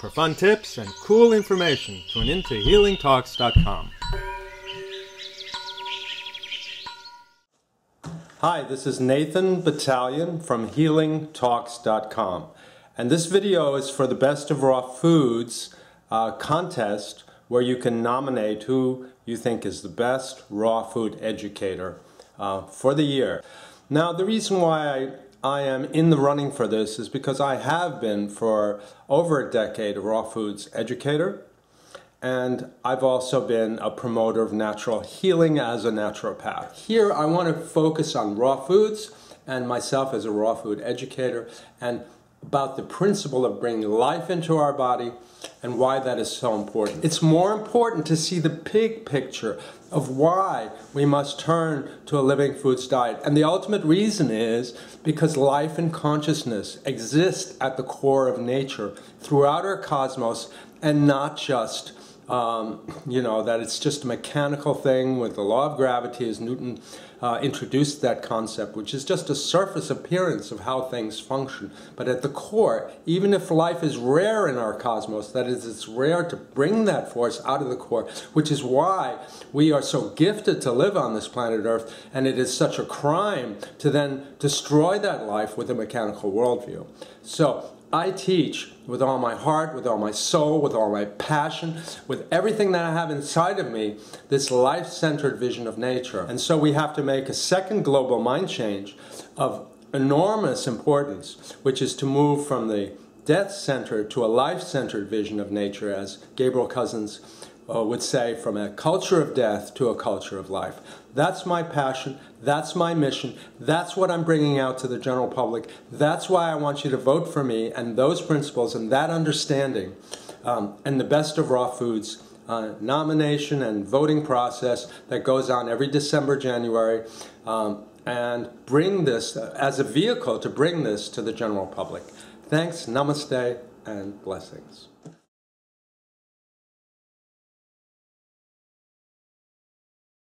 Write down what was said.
For fun tips and cool information, tune in to HealingTalks.com. Hi, this is Nathan Batalion from HealingTalks.com, and this video is for the Best of Raw Foods contest, where you can nominate who you think is the best raw food educator for the year. Now, the reason why I am in the running for this is because I have been for over a decade a raw foods educator, and I've also been a promoter of natural healing as a naturopath. Here I want to focus on raw foods and myself as a raw food educator, and about the principle of bringing life into our body and why that is so important. It's more important to see the big picture of why we must turn to a living foods diet. And the ultimate reason is because life and consciousness exist at the core of nature throughout our cosmos, and not just that it's just a mechanical thing with the law of gravity, as Newton introduced that concept, which is just a surface appearance of how things function. But at the core, even if life is rare in our cosmos, that is, it's rare to bring that force out of the core, which is why we are so gifted to live on this planet Earth, and it is such a crime to then destroy that life with a mechanical worldview. So I teach with all my heart, with all my soul, with all my passion, with everything that I have inside of me, this life-centered vision of nature. And so we have to make a second global mind change of enormous importance, which is to move from the death-centered to a life-centered vision of nature, as Gabriel Cousins would say, from a culture of death to a culture of life. That's my passion. That's my mission. That's what I'm bringing out to the general public. That's why I want you to vote for me and those principles and that understanding and the Best of Raw Foods nomination and voting process that goes on every December, January, and bring this as a vehicle to bring this to the general public. Thanks, namaste, and blessings.